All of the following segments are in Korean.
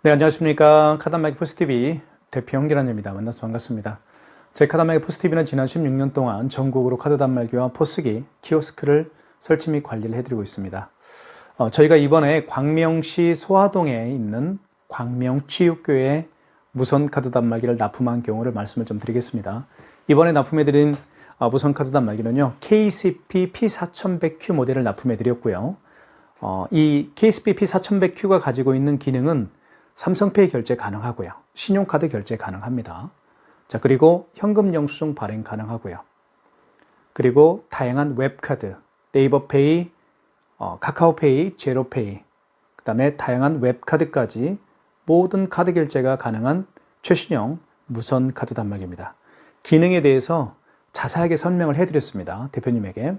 네, 안녕하십니까. 카단말기 포스TV 대표 홍기란입니다. 만나서 반갑습니다. 저희 카단말기 포스TV는 지난 16년 동안 전국으로 카드 단말기와 포스기, 키오스크를 설치 및 관리를 해드리고 있습니다. 저희가 이번에 광명시 소화동에 있는 광명치육교회 무선 카드 단말기를 납품한 경우를 말씀을 좀 드리겠습니다. 이번에 납품해드린 무선 카드 단말기는요, KCP P4100Q 모델을 납품해드렸고요. 이 KCP P4100Q가 가지고 있는 기능은 삼성페이 결제 가능하고요. 신용카드 결제 가능합니다. 자, 그리고 현금 영수증 발행 가능하고요. 그리고 다양한 웹카드, 네이버페이, 카카오페이, 제로페이, 그 다음에 다양한 웹카드까지 모든 카드 결제가 가능한 최신형 무선 카드 단말기입니다. 기능에 대해서 자세하게 설명을 해드렸습니다. 대표님에게.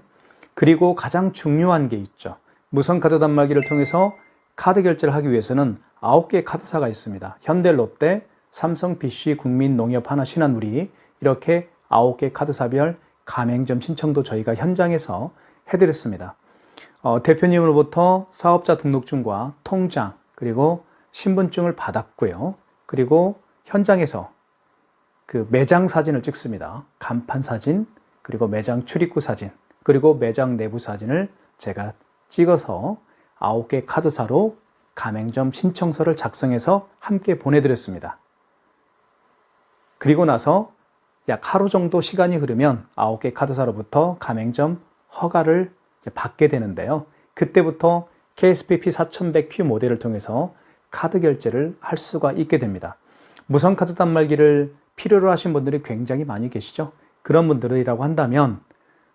그리고 가장 중요한 게 있죠. 무선 카드 단말기를 통해서 카드 결제를 하기 위해서는 9개의 카드사가 있습니다. 현대, 롯데, 삼성, BC, 국민, 농협, 하나, 신한우리 이렇게 9개 카드사별 가맹점 신청도 저희가 현장에서 해드렸습니다. 대표님으로부터 사업자 등록증과 통장 그리고 신분증을 받았고요. 그리고 현장에서 그 매장 사진을 찍습니다. 간판 사진, 그리고 매장 출입구 사진, 그리고 매장 내부 사진을 제가 찍어서 9개 카드사로 가맹점 신청서를 작성해서 함께 보내드렸습니다. 그리고 나서 약 하루 정도 시간이 흐르면 9개 카드사로부터 가맹점 허가를 받게 되는데요. 그때부터 KSP P4100Q 모델을 통해서 카드 결제를 할 수가 있게 됩니다. 무선 카드 단말기를 필요로 하신 분들이 굉장히 많이 계시죠. 그런 분들이라고 한다면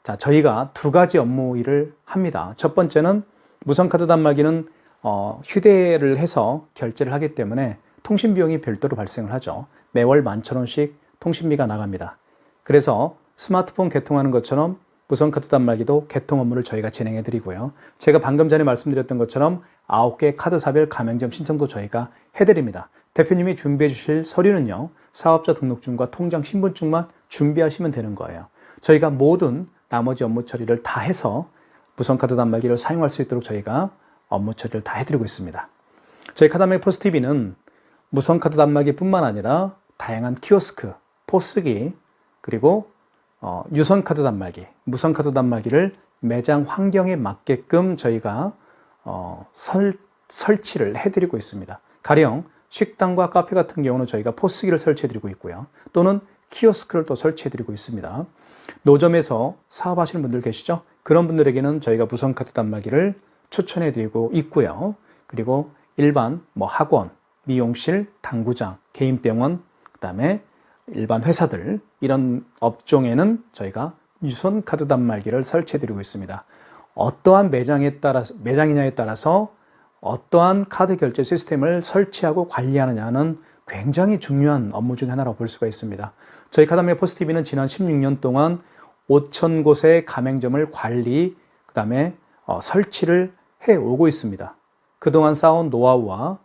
자, 저희가 두 가지 업무 일을 합니다. 첫 번째는 무선 카드 단말기는 휴대를 해서 결제를 하기 때문에 통신 비용이 별도로 발생을 하죠. 매월 11,000원씩 통신비가 나갑니다. 그래서 스마트폰 개통하는 것처럼 무선 카드 단말기도 개통 업무를 저희가 진행해 드리고요. 제가 방금 전에 말씀드렸던 것처럼 9개 카드사별 가맹점 신청도 저희가 해드립니다. 대표님이 준비해 주실 서류는요, 사업자 등록증과 통장 신분증만 준비하시면 되는 거예요. 저희가 모든 나머지 업무 처리를 다 해서 무선 카드 단말기를 사용할 수 있도록 저희가 업무 처리를 다 해드리고 있습니다. 저희 카단말기 포스TV는 무선 카드 단말기 뿐만 아니라 다양한 키오스크, 포스기, 그리고 유선 카드 단말기, 무선 카드 단말기를 매장 환경에 맞게끔 저희가 설치를 해드리고 있습니다. 가령 식당과 카페 같은 경우는 저희가 포스기를 설치해드리고 있고요. 또는 키오스크를 또 설치해드리고 있습니다. 노점에서 사업하시는 분들 계시죠? 그런 분들에게는 저희가 무선 카드 단말기를 추천해드리고 있고요. 그리고 일반 학원, 미용실, 당구장, 개인병원, 그 다음에 일반 회사들 이런 업종에는 저희가 유선 카드 단말기를 설치해드리고 있습니다. 어떠한 매장이냐에 따라서 어떠한 카드 결제 시스템을 설치하고 관리하느냐는 굉장히 중요한 업무 중 하나라고 볼 수가 있습니다. 저희 카단말기 포스TV는 지난 16년 동안 5,000곳의 가맹점을 관리, 그 다음에 설치를 해오고 있습니다. 그동안 쌓아온 노하우와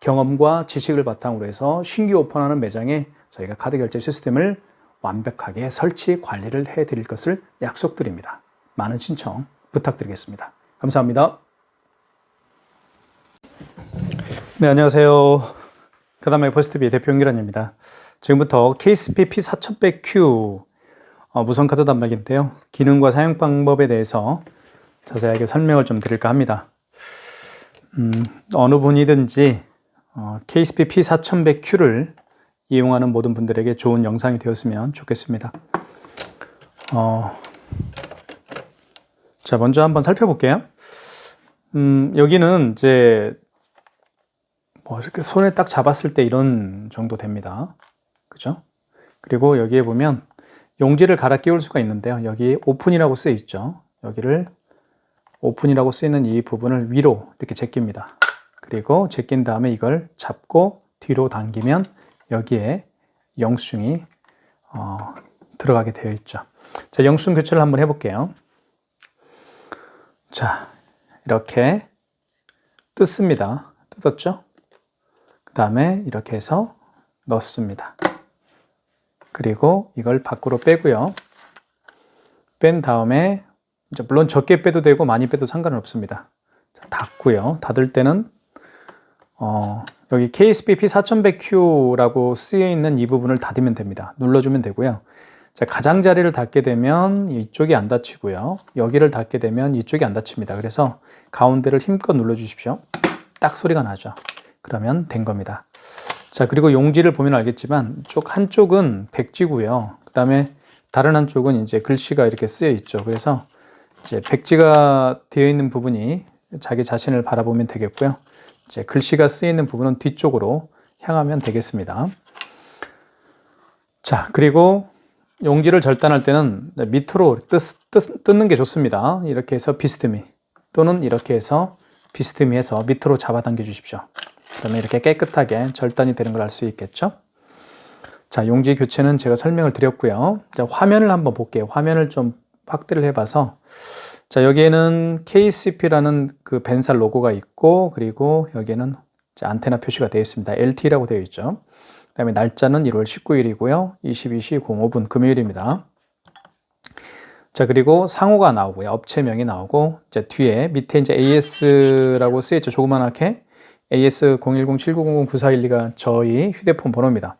경험과 지식을 바탕으로 해서 신규 오픈하는 매장에 저희가 카드 결제 시스템을 완벽하게 설치, 관리를 해드릴 것을 약속드립니다. 많은 신청 부탁드리겠습니다. 감사합니다. 네, 안녕하세요. 카단말기 포스TV 대표 홍기란입니다. 지금부터 KCP P4100Q 무선 카드 단말기인데요. 기능과 사용 방법에 대해서 자세하게 설명을 좀 드릴까 합니다. 어느 분이든지 KCP P4100Q를 이용하는 모든 분들에게 좋은 영상이 되었으면 좋겠습니다. 자, 먼저 한번 살펴볼게요. 여기는 이제 이렇게 손에 딱 잡았을 때 이런 정도 됩니다. 그죠? 그리고 여기에 보면 용지를 갈아 끼울 수가 있는데요. 여기 오픈이라고 쓰여 있죠. 여기를 오픈이라고 쓰이는 이 부분을 위로 이렇게 제낍니다. 그리고 제낀 다음에 이걸 잡고 뒤로 당기면 여기에 영수증이 들어가게 되어 있죠. 자, 영수증 교체를 한번 해볼게요. 자, 이렇게 뜯습니다. 뜯었죠? 그 다음에 이렇게 해서 넣습니다. 그리고 이걸 밖으로 빼고요. 뺀 다음에 이제 물론 적게 빼도 되고 많이 빼도 상관은 없습니다. 자, 닫고요. 닫을 때는 여기 KSBP 4100Q라고 쓰여 있는 이 부분을 닫으면 됩니다. 눌러주면 되고요. 자, 가장자리를 닫게 되면 이쪽이 안 닫히고요. 여기를 닫게 되면 이쪽이 안 닫힙니다. 그래서 가운데를 힘껏 눌러주십시오. 딱 소리가 나죠. 그러면 된 겁니다. 자, 그리고 용지를 보면 알겠지만 한쪽은 백지고요. 그 다음에 다른 한쪽은 이제 글씨가 이렇게 쓰여 있죠. 그래서 이제 백지가 되어 있는 부분이 자기 자신을 바라보면 되겠고요. 이제 글씨가 쓰여 있는 부분은 뒤쪽으로 향하면 되겠습니다. 자, 그리고 용지를 절단할 때는 밑으로 뜯는 게 좋습니다. 이렇게 해서 비스듬히 또는 이렇게 해서 비스듬히 해서 밑으로 잡아당겨 주십시오. 그러면 이렇게 깨끗하게 절단이 되는 걸 알 수 있겠죠. 자, 용지 교체는 제가 설명을 드렸고요. 자, 화면을 한번 볼게요. 화면을 좀 확대를 해봐서, 자, 여기에는 KCP라는 그 벤사 로고가 있고, 그리고 여기에는 안테나 표시가 되어 있습니다. LTE라고 되어 있죠. 그 다음에 날짜는 1월 19일이고요. 22시 05분 금요일입니다. 자, 그리고 상호가 나오고요. 업체명이 나오고, 이제 뒤에 밑에 이제 AS라고 쓰여있죠. 조그만하게. AS 010-7900-9412가 저희 휴대폰 번호입니다.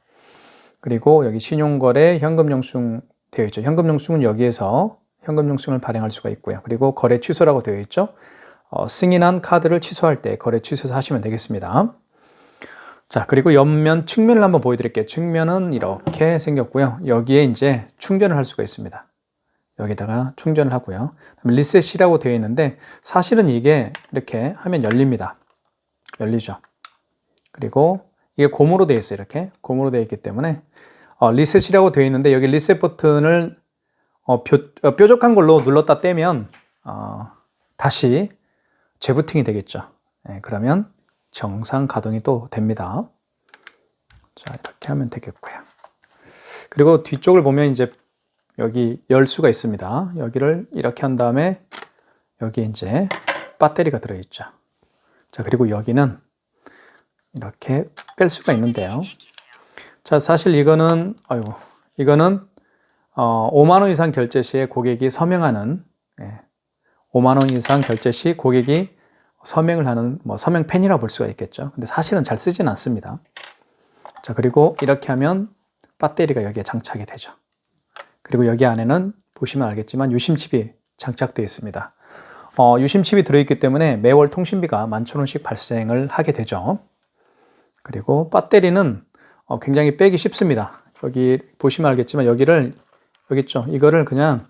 그리고 여기 신용거래 현금영수증 되어 있죠. 현금영수증은 여기에서 현금영수증을 발행할 수가 있고요. 그리고 거래 취소라고 되어 있죠. 승인한 카드를 취소할 때 거래 취소해서 하시면 되겠습니다. 자, 그리고 옆면 측면을 한번 보여드릴게요. 측면은 이렇게 생겼고요. 여기에 이제 충전을 할 수가 있습니다. 여기다가 충전을 하고요. 리셋이라고 되어 있는데 사실은 이게 이렇게 하면 열립니다. 열리죠. 그리고 이게 고무로 되어 있어요. 이렇게 고무로 되어 있기 때문에 리셋이라고 되어 있는데 여기 리셋 버튼을 뾰족한 걸로 눌렀다 떼면 다시 재부팅이 되겠죠. 네, 그러면 정상 가동이 또 됩니다. 자, 이렇게 하면 되겠고요. 그리고 뒤쪽을 보면 이제 여기 열 수가 있습니다. 여기를 이렇게 한 다음에 여기 이제 배터리가 들어있죠. 자, 그리고 여기는 이렇게 뺄 수가 있는데요. 자, 사실 이거는 5만 원 이상 결제 시에 고객이 서명하는 5만 원 이상 결제 시 고객이 서명을 하는 서명펜이라고 볼 수가 있겠죠. 근데 사실은 잘 쓰지는 않습니다. 자, 그리고 이렇게 하면 배터리가 여기에 장착이 되죠. 그리고 여기 안에는 보시면 알겠지만 유심칩이 장착되어 있습니다. 유심칩이 들어있기 때문에 매월 통신비가 11,000원씩 발생을 하게 되죠. 그리고 배터리는 굉장히 빼기 쉽습니다. 여기 보시면 알겠지만 여기 있죠. 이거를 그냥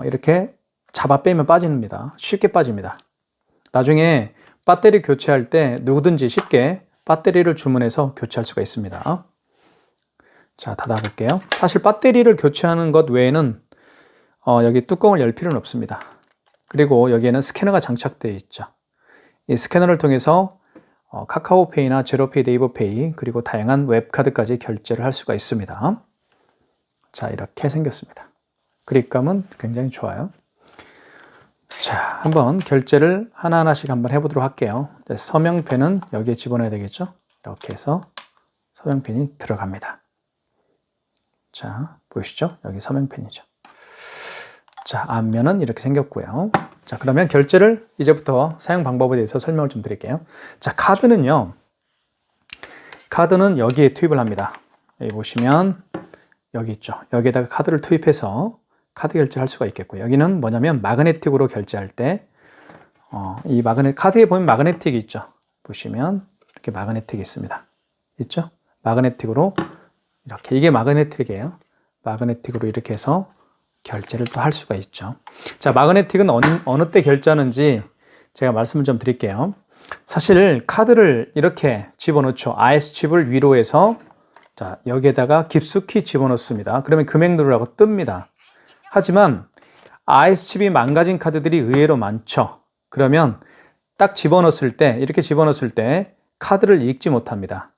이렇게 잡아 빼면 빠집니다. 쉽게 빠집니다. 나중에 배터리 교체할 때 누구든지 쉽게 배터리를 주문해서 교체할 수가 있습니다. 자, 닫아볼게요. 사실 배터리를 교체하는 것 외에는 여기 뚜껑을 열 필요는 없습니다. 그리고 여기에는 스캐너가 장착되어 있죠. 이 스캐너를 통해서 카카오페이나 제로페이, 네이버페이, 그리고 다양한 웹카드까지 결제를 할 수가 있습니다. 자, 이렇게 생겼습니다. 그립감은 굉장히 좋아요. 자, 한번 결제를 하나하나씩 한번 해보도록 할게요. 서명펜은 여기에 집어넣어야 되겠죠? 이렇게 해서 서명펜이 들어갑니다. 자, 보이시죠? 여기 서명펜이죠. 자, 앞면은 이렇게 생겼고요. 자, 그러면 결제를 이제부터 사용 방법에 대해서 설명을 좀 드릴게요. 자, 카드는 여기에 투입을 합니다. 여기 보시면 여기 있죠. 여기에다가 카드를 투입해서 카드 결제를 할 수가 있겠고요. 여기는 뭐냐면 마그네틱으로 결제할 때 이 카드에 보면 마그네틱이 있죠. 보시면 이렇게 마그네틱이 있습니다. 있죠? 마그네틱으로 이렇게, 이게 마그네틱이에요. 마그네틱으로 이렇게 해서 결제를 또 할 수가 있죠. 자, 마그네틱은 어느 때 결제하는지 제가 말씀을 좀 드릴게요. 사실 카드를 이렇게 집어넣죠. IS칩을 위로 해서 자, 여기에다가 깊숙이 집어넣습니다. 그러면 금액 누르라고 뜹니다. 하지만 IS칩이 망가진 카드들이 의외로 많죠. 그러면 딱 집어넣었을 때, 이렇게 집어넣었을 때 카드를 읽지 못합니다.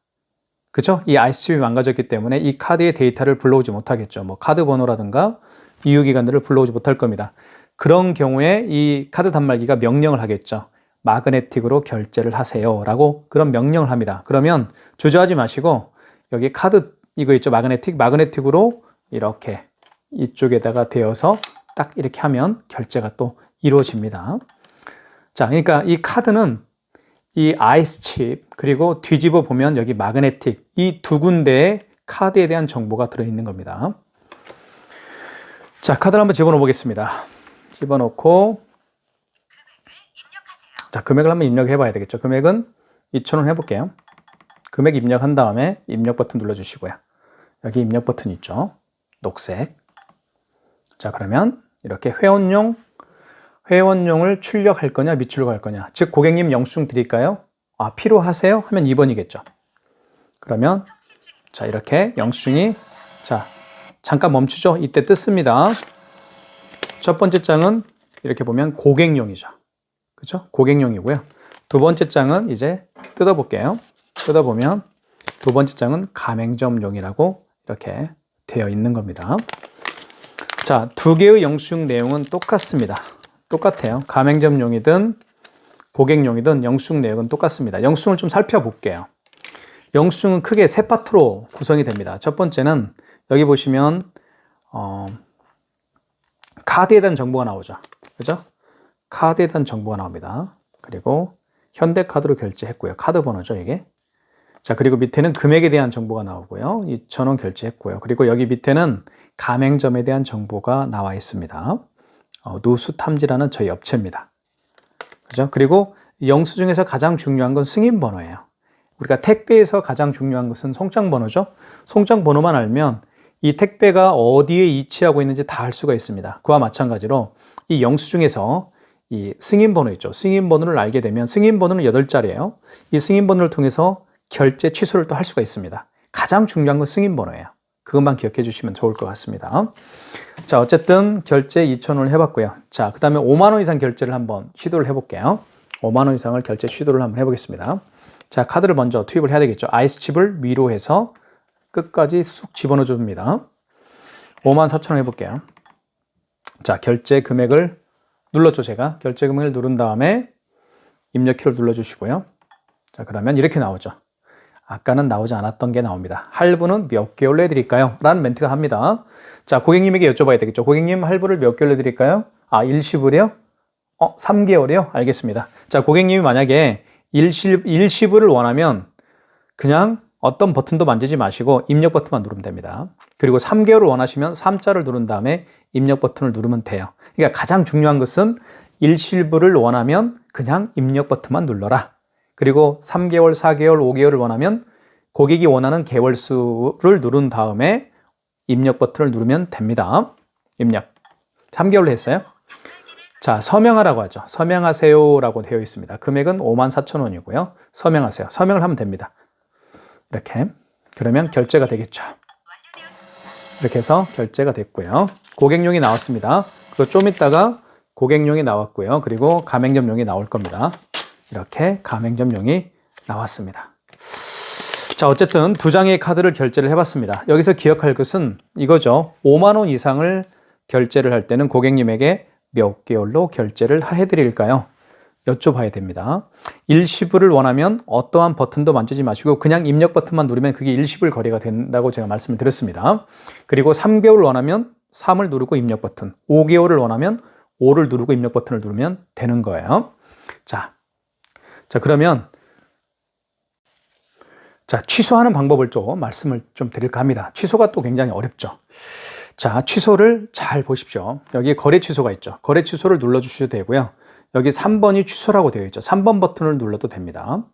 그죠? 이 IS칩이 망가졌기 때문에 이 카드의 데이터를 불러오지 못하겠죠. 뭐 카드 번호라든가 이유기간들을 불러오지 못할 겁니다. 그런 경우에 이 카드 단말기가 명령을 하겠죠. 마그네틱으로 결제를 하세요 라고 그런 명령을 합니다. 그러면 주저하지 마시고 여기 카드 이거 있죠. 마그네틱으로 이렇게 이쪽에다가 대어서 딱 이렇게 하면 결제가 또 이루어집니다. 자, 그러니까 이 카드는 이 아이스 칩, 그리고 뒤집어 보면 여기 마그네틱, 이 두 군데의 카드에 대한 정보가 들어있는 겁니다. 자, 카드를 한번 집어넣어 보겠습니다. 집어넣고, 자, 금액을 한번 입력해 봐야 되겠죠. 금액은 2,000원 해볼게요. 금액 입력한 다음에 입력 버튼 눌러주시고요. 여기 입력 버튼 있죠. 녹색. 자, 그러면 이렇게 회원용을 출력할 거냐, 미출력할 거냐. 즉, 고객님 영수증 드릴까요? 아, 필요하세요? 하면 2번이겠죠. 그러면, 자, 이렇게 영수증이, 자, 잠깐 멈추죠. 이때 뜯습니다. 첫 번째 장은 이렇게 보면 고객용이죠. 그렇죠? 고객용이고요. 두 번째 장은 이제 뜯어볼게요. 뜯어보면 두 번째 장은 가맹점용이라고 이렇게 되어 있는 겁니다. 자, 두 개의 영수증 내용은 똑같습니다. 똑같아요. 가맹점용이든 고객용이든 영수증 내용은 똑같습니다. 영수증을 좀 살펴볼게요. 영수증은 크게 세 파트로 구성이 됩니다. 첫 번째는 여기 보시면 카드에 대한 정보가 나오죠. 그죠? 카드에 대한 정보가 나옵니다. 그리고 현대카드로 결제했고요. 카드 번호죠, 이게. 자, 그리고 밑에는 금액에 대한 정보가 나오고요. 2,000원 결제했고요. 그리고 여기 밑에는 가맹점에 대한 정보가 나와 있습니다. 누수탐지라는 저희 업체입니다. 그죠? 그리고 영수증에서 가장 중요한 건 승인번호예요. 우리가 택배에서 가장 중요한 것은 송장번호죠. 송장번호만 알면 이 택배가 어디에 위치하고 있는지 다 알 수가 있습니다. 그와 마찬가지로 이 영수증에서 이 승인번호 있죠. 승인번호를 알게 되면 승인번호는 8자리예요. 이 승인번호를 통해서 결제 취소를 또 할 수가 있습니다. 가장 중요한 건 승인번호예요. 그것만 기억해 주시면 좋을 것 같습니다. 자, 어쨌든 결제 2,000원을 해봤고요. 자, 그 다음에 5만 원 이상 결제를 한번 시도를 해볼게요. 5만 원 이상을 결제 시도를 한번 해보겠습니다. 자, 카드를 먼저 투입을 해야 되겠죠. 아이스칩을 위로 해서 끝까지 쑥 집어넣어 줍니다. 54,000원 해볼게요. 자, 결제 금액을 눌렀죠, 제가. 결제 금액을 누른 다음에 입력키를 눌러주시고요. 자, 그러면 이렇게 나오죠. 아까는 나오지 않았던 게 나옵니다. 할부는 몇 개월 내에 드릴까요? 라는 멘트가 합니다. 자, 고객님에게 여쭤봐야 되겠죠. 고객님, 할부를 몇 개월 내에 드릴까요? 아, 일시불이요? 3개월이요? 알겠습니다. 자, 고객님이 만약에 일시불을 원하면 그냥 어떤 버튼도 만지지 마시고 입력 버튼만 누르면 됩니다. 그리고 3개월을 원하시면 3자를 누른 다음에 입력 버튼을 누르면 돼요. 그러니까 가장 중요한 것은 일시불을 원하면 그냥 입력 버튼만 눌러라. 그리고 3개월, 4개월, 5개월을 원하면 고객이 원하는 개월수를 누른 다음에 입력 버튼을 누르면 됩니다. 입력. 3개월로 했어요. 자, 서명하라고 하죠. 서명하세요라고 되어 있습니다. 금액은 54,000원이고요. 서명하세요. 서명을 하면 됩니다. 이렇게. 그러면 결제가 되겠죠. 이렇게 해서 결제가 됐고요. 고객용이 나왔습니다. 그리고 좀 있다가 고객용이 나왔고요. 그리고 가맹점용이 나올 겁니다. 이렇게 가맹점용이 나왔습니다. 자, 어쨌든 두 장의 카드를 결제를 해봤습니다. 여기서 기억할 것은 이거죠. 5만 원 이상을 결제를 할 때는 고객님에게 몇 개월로 결제를 해드릴까요? 여쭤봐야 됩니다. 일시불을 원하면 어떠한 버튼도 만지지 마시고 그냥 입력 버튼만 누르면 그게 일시불 거래가 된다고 제가 말씀을 드렸습니다. 그리고 3개월을 원하면 3을 누르고 입력 버튼, 5개월을 원하면 5를 누르고 입력 버튼을 누르면 되는 거예요. 자, 그러면 취소하는 방법을 좀 말씀을 좀 드릴까 합니다. 취소가 또 굉장히 어렵죠. 자, 취소를 잘 보십시오. 여기 거래 취소가 있죠. 거래 취소를 눌러주셔도 되고요. 여기 3번이 취소라고 되어 있죠. 3번 버튼을 눌러도 됩니다.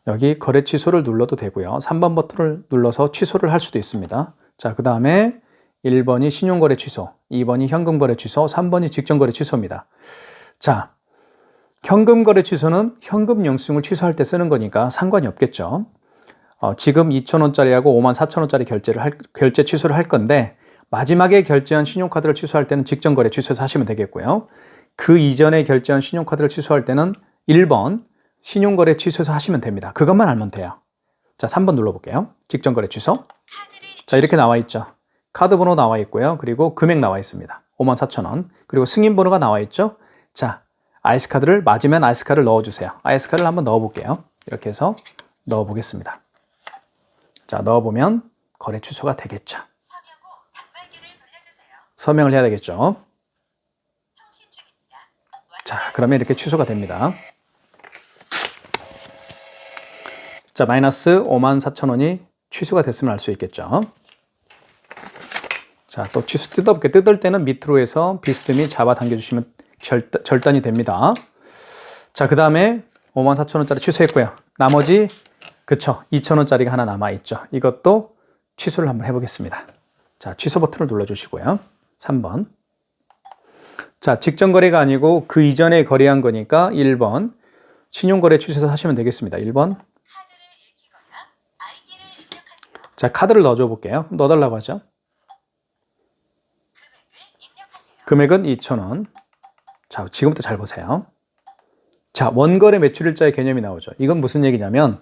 여기 거래 취소를 눌러도 되고요. 3번 버튼을 눌러서 취소를 할 수도 있습니다. 자, 그 다음에 1번이 신용거래 취소, 2번이 현금거래 취소, 3번이 직전거래 취소입니다. 자, 현금거래 취소는 현금 영수증을 취소할 때 쓰는 거니까 상관이 없겠죠. 지금 2,000원짜리하고 54,000원짜리 결제 취소를 할 건데 마지막에 결제한 신용카드를 취소할 때는 직전거래 취소해서 하시면 되겠고요. 그 이전에 결제한 신용카드를 취소할 때는 1번 신용거래 취소해서 하시면 됩니다. 그것만 알면 돼요. 자, 3번 눌러볼게요. 직전거래 취소. 자, 이렇게 나와 있죠. 카드 번호 나와 있고요. 그리고 금액 나와 있습니다. 54,000원. 그리고 승인 번호가 나와 있죠. 자, 아이스카드를 맞으면 아이스카드를 넣어주세요. 아이스카드를 한번 넣어볼게요. 이렇게 해서 넣어보겠습니다. 자, 넣어보면 거래 취소가 되겠죠. 서명을 해야 되겠죠. 자, 그러면 이렇게 취소가 됩니다. 자, 마이너스 54,000원이 취소가 됐으면 알 수 있겠죠. 자, 또 취소 뜯어볼게요. 뜯을 때는 밑으로 해서 비스듬히 잡아당겨주시면 절단이 됩니다. 자, 그 다음에 54,000원짜리 취소했고요. 나머지, 그쵸, 2,000원짜리가 하나 남아있죠. 이것도 취소를 한번 해보겠습니다. 자, 취소 버튼을 눌러주시고요. 3번. 자, 직전 거래가 아니고 그 이전에 거래한 거니까 1번. 신용거래 취소해서 하시면 되겠습니다. 1번. 자, 카드를 넣어줘 볼게요. 넣어달라고 하죠. 금액은 2,000원. 자, 지금부터 잘 보세요. 자, 원거래 매출일자의 개념이 나오죠. 이건 무슨 얘기냐면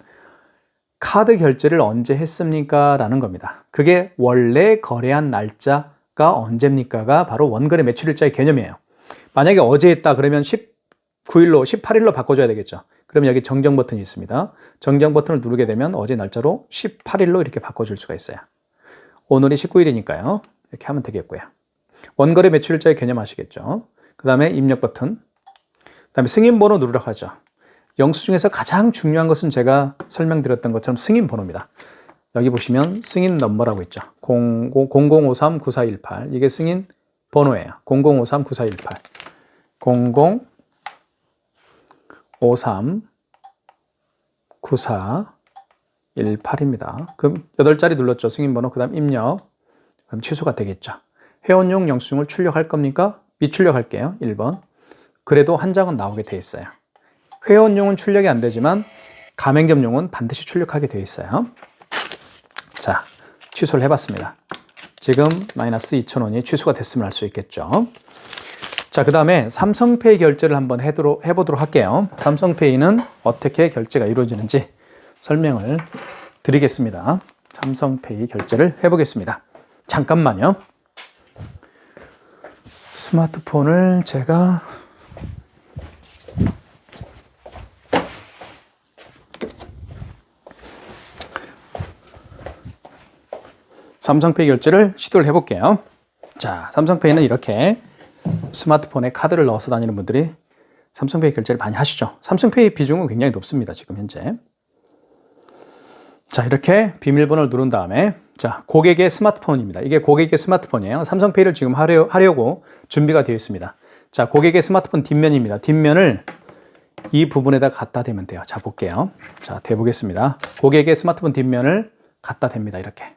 카드 결제를 언제 했습니까? 라는 겁니다. 그게 원래 거래한 날짜가 언제입니까가 바로 원거래 매출일자의 개념이에요. 만약에 어제 했다 그러면 19일로 18일로 바꿔줘야 되겠죠. 그럼 여기 정정 버튼이 있습니다. 정정 버튼을 누르게 되면 어제 날짜로 18일로 이렇게 바꿔줄 수가 있어요. 오늘이 19일이니까요. 이렇게 하면 되겠고요. 원거래 매출일자의 개념 아시겠죠? 그 다음에 입력 버튼, 그 다음에 승인번호 누르라고 하죠. 영수 중에서 가장 중요한 것은 제가 설명드렸던 것처럼 승인번호입니다. 여기 보시면 승인 넘버라고 있죠. 0053-9418 이게 승인 번호예요. 0053-9418 0053-9418입니다. 그럼 8자리 눌렀죠. 승인번호. 그 다음 입력. 그럼 취소가 되겠죠. 회원용 영수증을 출력할 겁니까? 미출력할게요. 1번. 그래도 한 장은 나오게 돼 있어요. 회원용은 출력이 안 되지만 가맹점용은 반드시 출력하게 돼 있어요. 자, 취소를 해봤습니다. 지금 마이너스 2,000원이 취소가 됐음을 알 수 있겠죠. 자, 그 다음에 삼성페이 결제를 한번 해보도록 할게요. 삼성페이는 어떻게 결제가 이루어지는지 설명을 드리겠습니다. 삼성페이 결제를 해보겠습니다. 잠깐만요. 스마트폰을 제가 삼성페이 결제를 시도를 해볼게요. 자, 삼성페이는 이렇게 스마트폰에 카드를 넣어서 다니는 분들이 삼성페이 결제를 많이 하시죠. 삼성페이 비중은 굉장히 높습니다. 지금 현재. 자, 이렇게 비밀번호를 누른 다음에 자, 고객의 스마트폰입니다. 이게 고객의 스마트폰이에요. 삼성페이를 지금 하려고 준비가 되어 있습니다. 자, 고객의 스마트폰 뒷면입니다. 뒷면을 이 부분에다 갖다 대면 돼요. 자, 볼게요. 자, 대보겠습니다. 고객의 스마트폰 뒷면을 갖다 댑니다. 이렇게.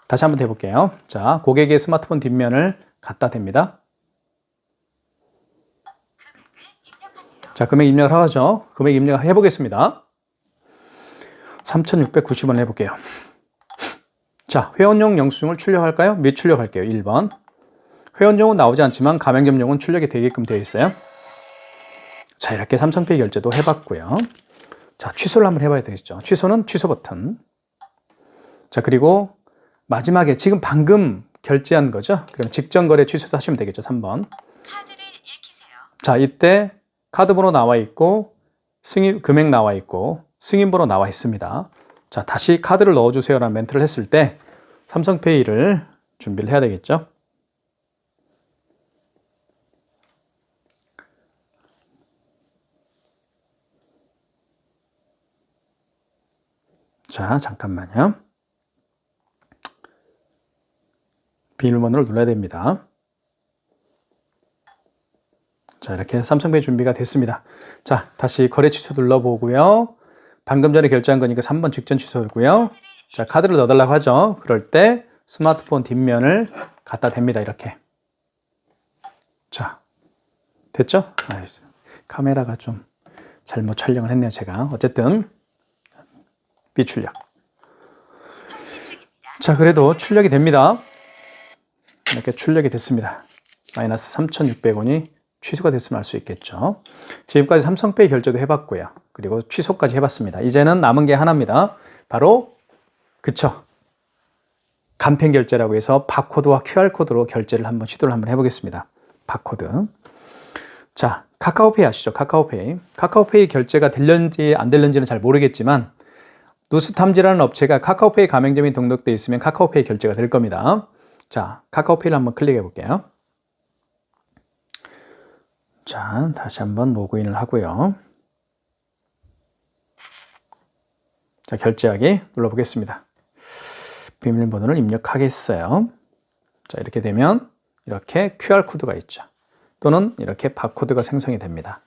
다시 한번 대볼게요. 자, 고객의 스마트폰 뒷면을 갖다 댑니다. 자, 금액 입력을 하죠. 금액 입력을 해보겠습니다. 3,690원 해볼게요. 자, 회원용 영수증을 출력할까요? 미출력할게요. 1번. 회원용은 나오지 않지만 가맹점용은 출력이 되게끔 되어 있어요. 자, 이렇게 삼성페이 결제도 해봤고요. 자, 취소를 한번 해봐야 되겠죠. 취소는 취소 버튼. 자, 그리고 마지막에 지금 방금 결제한 거죠. 그럼 직전 거래 취소도 하시면 되겠죠. 3번. 카드를 읽히세요. 자, 이때 카드 번호 나와 있고 금액 나와 있고 승인 번호 나와 있습니다. 자, 다시 카드를 넣어주세요라는 멘트를 했을 때 삼성페이를 준비를 해야 되겠죠. 자, 잠깐만요. 비밀번호를 눌러야 됩니다. 자, 이렇게 삼성페이 준비가 됐습니다. 자, 다시 거래 취소 눌러보고요. 방금 전에 결제한 거니까 3번 직전 취소고요. 자, 카드를 넣어달라고 하죠. 그럴 때 스마트폰 뒷면을 갖다 댑니다. 이렇게. 자, 됐죠? 카메라가 좀 잘못 촬영을 했네요. 제가. 어쨌든 비출력. 자, 그래도 출력이 됩니다. 이렇게 출력이 됐습니다. 마이너스 3,600원이 취소가 됐으면 알 수 있겠죠. 지금까지 삼성페이 결제도 해봤고요. 그리고 취소까지 해봤습니다. 이제는 남은 게 하나입니다. 바로 그쵸. 간편 결제라고 해서 바코드와 QR코드로 결제를 시도를 한번 해보겠습니다. 바코드. 자, 카카오페이 아시죠? 카카오페이. 카카오페이 결제가 될는지 안 될는지는 잘 모르겠지만 누스탐지라는 업체가 카카오페이 가맹점이 등록되어 있으면 카카오페이 결제가 될 겁니다. 자, 카카오페이를 한번 클릭해 볼게요. 자, 다시 한번 로그인을 하고요. 자, 결제하기 눌러보겠습니다. 비밀번호를 입력하겠어요. 자, 이렇게 되면 이렇게 QR코드가 있죠. 또는 이렇게 바코드가 생성이 됩니다.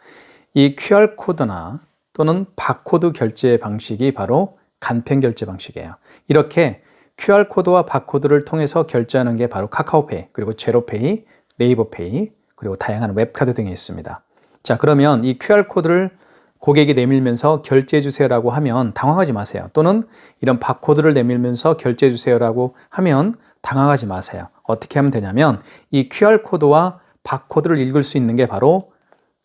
이 QR코드나 또는 바코드 결제 방식이 바로 간편 결제 방식이에요. 이렇게 QR코드와 바코드를 통해서 결제하는 게 바로 카카오페이, 그리고 제로페이, 네이버페이, 그리고 다양한 웹카드 등이 있습니다. 자, 그러면 이 QR코드를 고객이 내밀면서 결제해 주세요라고 하면 당황하지 마세요. 또는 이런 바코드를 내밀면서 결제해 주세요라고 하면 당황하지 마세요. 어떻게 하면 되냐면 이 QR코드와 바코드를 읽을 수 있는 게 바로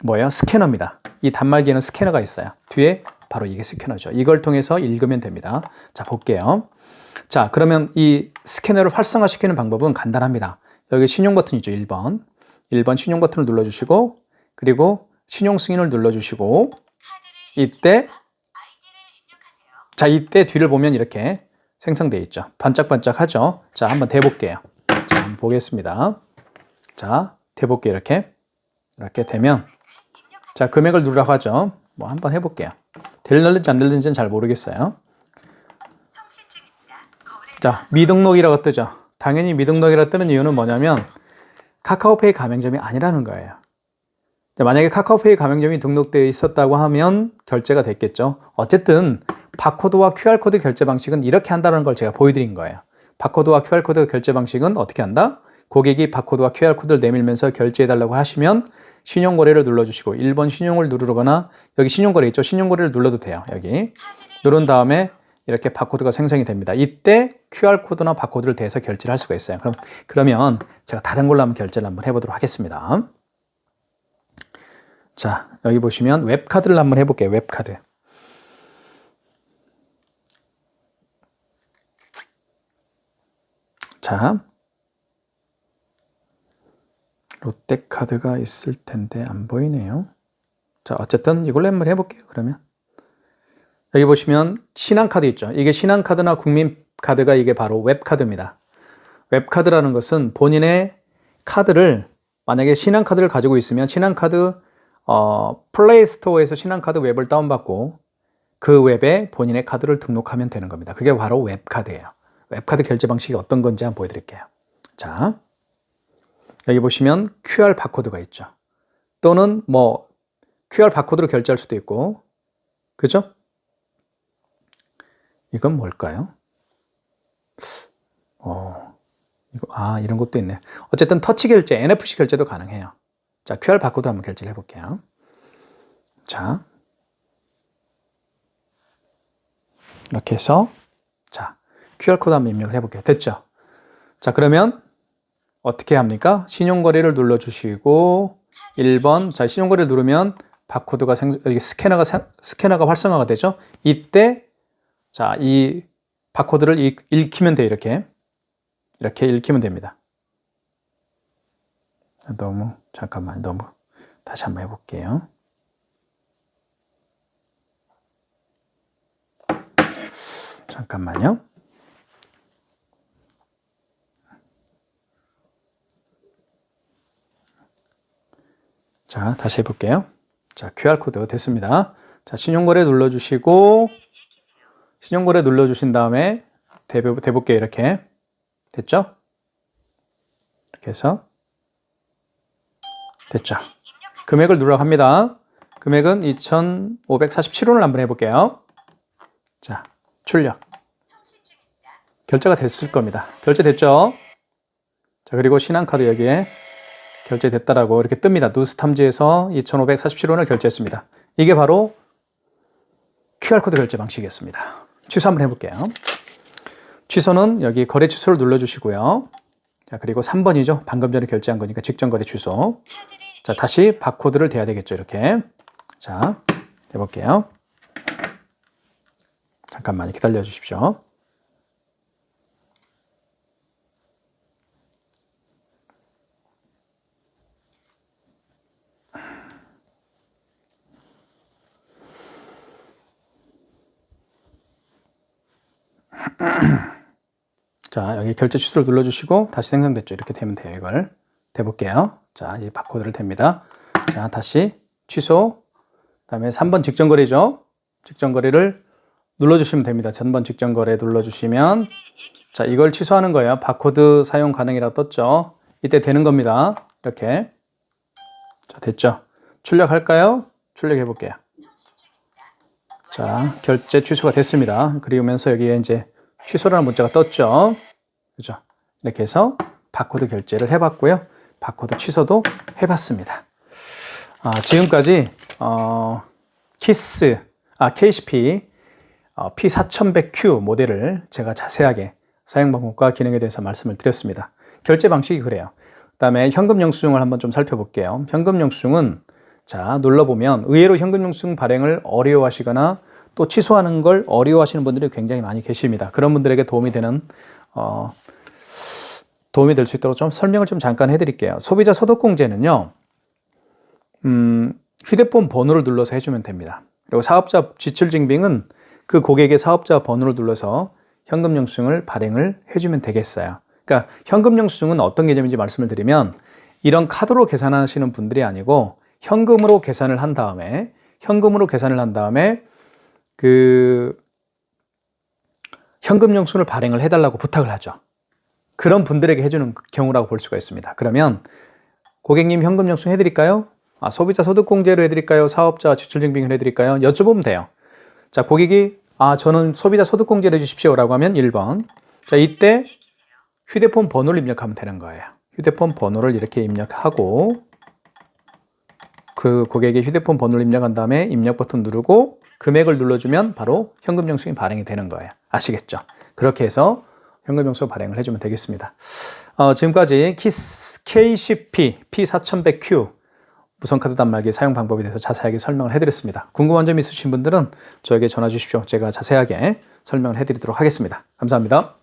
뭐예요? 스캐너입니다. 이 단말기에는 스캐너가 있어요. 뒤에 바로 이게 스캐너죠. 이걸 통해서 읽으면 됩니다. 자, 볼게요. 자, 그러면 이 스캐너를 활성화시키는 방법은 간단합니다. 여기 신용 버튼 있죠. 1번. 1번 신용 버튼을 눌러주시고, 그리고 신용 승인을 눌러주시고, 이때, 자, 이때 뒤를 보면 이렇게 생성되어 있죠. 반짝반짝 하죠. 자, 한번 대볼게요. 자, 한번 보겠습니다. 자, 대볼게요. 이렇게 되면, 자, 금액을 누르라고 하죠. 뭐 한번 해볼게요. 들리는지 안 들리는지는 잘 모르겠어요. 자, 미등록이라고 뜨죠. 당연히 미등록이라고 뜨는 이유는 뭐냐면 카카오페이 가맹점이 아니라는 거예요. 자, 만약에 카카오페이 가맹점이 등록되어 있었다고 하면 결제가 됐겠죠. 어쨌든 바코드와 QR코드 결제 방식은 이렇게 한다는 걸 제가 보여드린 거예요. 바코드와 QR코드 결제 방식은 어떻게 한다? 고객이 바코드와 QR코드를 내밀면서 결제해달라고 하시면 신용거래를 눌러주시고 1번 신용을 누르거나 여기 신용거래 있죠? 신용거래를 눌러도 돼요. 여기 누른 다음에 이렇게 바코드가 생성이 됩니다. 이때 QR코드나 바코드를 대서 결제를 할 수가 있어요. 그러면 제가 다른 걸로 한번 결제를 한번 해보도록 하겠습니다. 자, 여기 보시면 웹카드를 한번 해볼게요. 웹카드. 자, 롯데카드가 있을 텐데 안 보이네요. 자, 어쨌든 이걸로 한번 해볼게요. 그러면 여기 보시면 신한카드 있죠. 이게 신한카드나 국민카드가 이게 바로 웹카드입니다. 웹카드라는 것은 본인의 카드를 만약에 신한카드를 가지고 있으면 신한카드 플레이스토어에서 신한카드 웹을 다운받고 그 웹에 본인의 카드를 등록하면 되는 겁니다. 그게 바로 웹카드예요. 웹카드 결제 방식이 어떤 건지 한번 보여드릴게요. 자, 여기 보시면 QR 바코드가 있죠. 또는 뭐 QR 바코드로 결제할 수도 있고, 그죠? 이건 뭘까요? 이런 것도 있네. 어쨌든 터치 결제, NFC 결제도 가능해요. 자, QR 바코드 한번 결제를 해볼게요. 자, 이렇게 해서 자, QR코드 한번 입력을 해볼게요. 됐죠? 자, 그러면 어떻게 합니까? 신용거래를 눌러주시고 1번, 자, 신용거래를 누르면 바코드가 여기 스캐너가 활성화가 되죠? 이때 자, 이 바코드를 읽히면 돼요. 이렇게 읽히면 됩니다. 잠깐만, 다시 한번 해볼게요. 잠깐만요. 자, 다시 해볼게요. 자, QR코드 됐습니다. 자, 신용거래 눌러주시고, 신용거래 눌러주신 다음에 대볼게요. 이렇게. 됐죠? 이렇게 해서. 됐죠? 금액을 누르라고 합니다. 금액은 2,547원을 한번 해볼게요. 자, 출력. 결제가 됐을 겁니다. 결제됐죠? 자, 그리고 신한카드 여기에 결제됐다라고 이렇게 뜹니다. 누스탐지에서 2,547원을 결제했습니다. 이게 바로 QR코드 결제 방식이었습니다. 취소 한번 해볼게요. 취소는 여기 거래 취소를 눌러주시고요. 자, 그리고 3번이죠. 방금 전에 결제한 거니까 직전 거래 취소. 자, 다시 바코드를 대야 되겠죠. 이렇게. 자, 해볼게요. 잠깐만 기다려 주십시오. 자, 여기 결제 취소를 눌러주시고 다시 생성됐죠. 이렇게 되면 돼요. 이걸 대볼게요. 자, 이 바코드를 댑니다. 자, 다시 취소. 그 다음에 3번 직전거래죠. 직전거래를 눌러주시면 됩니다. 전번 직전 거래 눌러주시면 자, 이걸 취소하는 거예요. 바코드 사용 가능이라고 떴죠. 이때 되는 겁니다. 이렇게. 자, 됐죠? 출력할까요? 출력해 볼게요. 자, 결제 취소가 됐습니다. 그리우면서 여기에 이제 취소라는 문자가 떴죠. 그죠? 이렇게 해서 바코드 결제를 해봤고요. 바코드 취소도 해봤습니다. 지금까지 KCP P4100Q 모델을 제가 자세하게 사용 방법과 기능에 대해서 말씀을 드렸습니다. 결제 방식이 그래요. 그 다음에 현금 영수증을 한번 좀 살펴볼게요. 현금 영수증은 자, 눌러보면 의외로 현금 영수증 발행을 어려워하시거나 또 취소하는 걸 어려워하시는 분들이 굉장히 많이 계십니다. 그런 분들에게 도움이 될 수 있도록 좀 설명을 좀 잠깐 해드릴게요. 소비자 소득공제는요, 휴대폰 번호를 눌러서 해주면 됩니다. 그리고 사업자 지출증빙은 그 고객의 사업자 번호를 눌러서 현금 영수증을 발행을 해주면 되겠어요. 그러니까 현금 영수증은 어떤 개념인지 말씀을 드리면 이런 카드로 계산하시는 분들이 아니고 현금으로 계산을 한 다음에 그 현금 영수증을 발행을 해달라고 부탁을 하죠. 그런 분들에게 해주는 경우라고 볼 수가 있습니다. 그러면 고객님 현금 영수증 해드릴까요? 소비자 소득공제로 해드릴까요? 사업자 지출증빙을 해드릴까요? 여쭤보면 돼요. 자, 고객이 저는 소비자 소득공제를 해주십시오 라고 하면 1번. 자, 이때 휴대폰 번호를 입력하면 되는 거예요. 휴대폰 번호를 이렇게 입력하고 그 고객의 휴대폰 번호를 입력한 다음에 입력 버튼 누르고 금액을 눌러주면 바로 현금 영수증이 발행이 되는 거예요. 아시겠죠? 그렇게 해서 현금 영수증 발행을 해주면 되겠습니다. 지금까지 KCP P4100Q 무선카드 단말기 사용 방법에 대해서 자세하게 설명을 해드렸습니다. 궁금한 점 있으신 분들은 저에게 전화 주십시오. 제가 자세하게 설명을 해드리도록 하겠습니다. 감사합니다.